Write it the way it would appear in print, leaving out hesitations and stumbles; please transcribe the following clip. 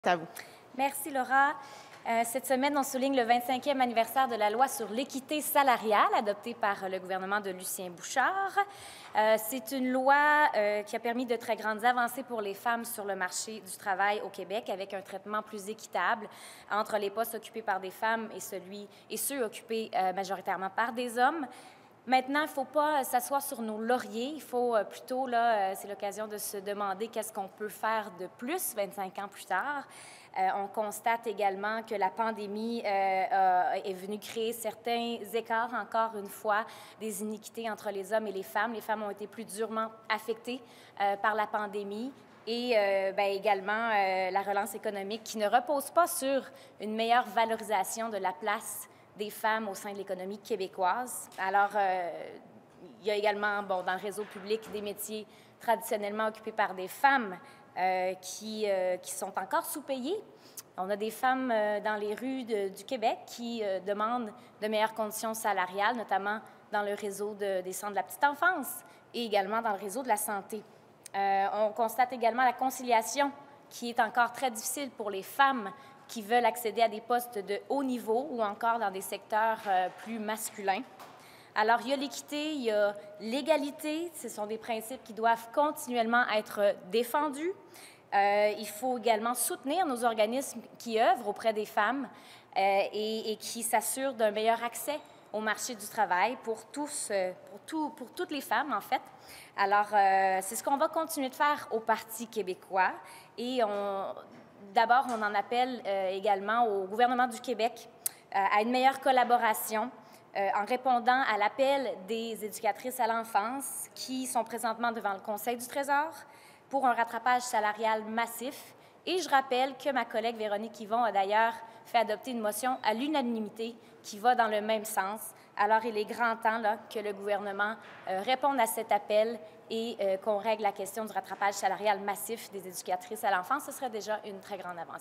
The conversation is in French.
À vous. Merci, Laura. Cette semaine, on souligne le 25e anniversaire de la loi sur l'équité salariale adoptée par le gouvernement de Lucien Bouchard. C'est une loi qui a permis de très grandes avancées pour les femmes sur le marché du travail au Québec, avec un traitement plus équitable entre les postes occupés par des femmes et ceux occupés majoritairement par des hommes. Maintenant, il ne faut pas s'asseoir sur nos lauriers. Il faut plutôt, c'est l'occasion de se demander qu'est-ce qu'on peut faire de plus 25 ans plus tard. On constate également que la pandémie est venue créer certains écarts, encore une fois, des iniquités entre les hommes et les femmes. Les femmes ont été plus durement affectées par la pandémie. Et également la relance économique qui ne repose pas sur une meilleure valorisation de la place des femmes au sein de l'économie québécoise. Alors, il y a également, dans le réseau public, des métiers traditionnellement occupés par des femmes qui sont encore sous-payées. On a des femmes dans les rues du Québec qui demandent de meilleures conditions salariales, notamment dans le réseau des centres de la petite enfance et également dans le réseau de la santé. On constate également la conciliation qui est encore très difficile pour les femmes qui veulent accéder à des postes de haut niveau ou encore dans des secteurs plus masculins. Alors, il y a l'équité, il y a l'égalité. Ce sont des principes qui doivent continuellement être défendus. Il faut également soutenir nos organismes qui œuvrent auprès des femmes et qui s'assurent d'un meilleur accès au marché du travail pour tous, pour toutes les femmes, en fait. Alors, c'est ce qu'on va continuer de faire au Parti québécois. Et d'abord, on en appelle également au gouvernement du Québec à une meilleure collaboration en répondant à l'appel des éducatrices à l'enfance qui sont présentement devant le Conseil du Trésor pour un rattrapage salarial massif. Et je rappelle que ma collègue Véronique Yvon a d'ailleurs fait adopter une motion à l'unanimité qui va dans le même sens. Alors, il est grand temps que le gouvernement réponde à cet appel et qu'on règle la question du rattrapage salarial massif des éducatrices à l'enfance. Ce serait déjà une très grande avancée.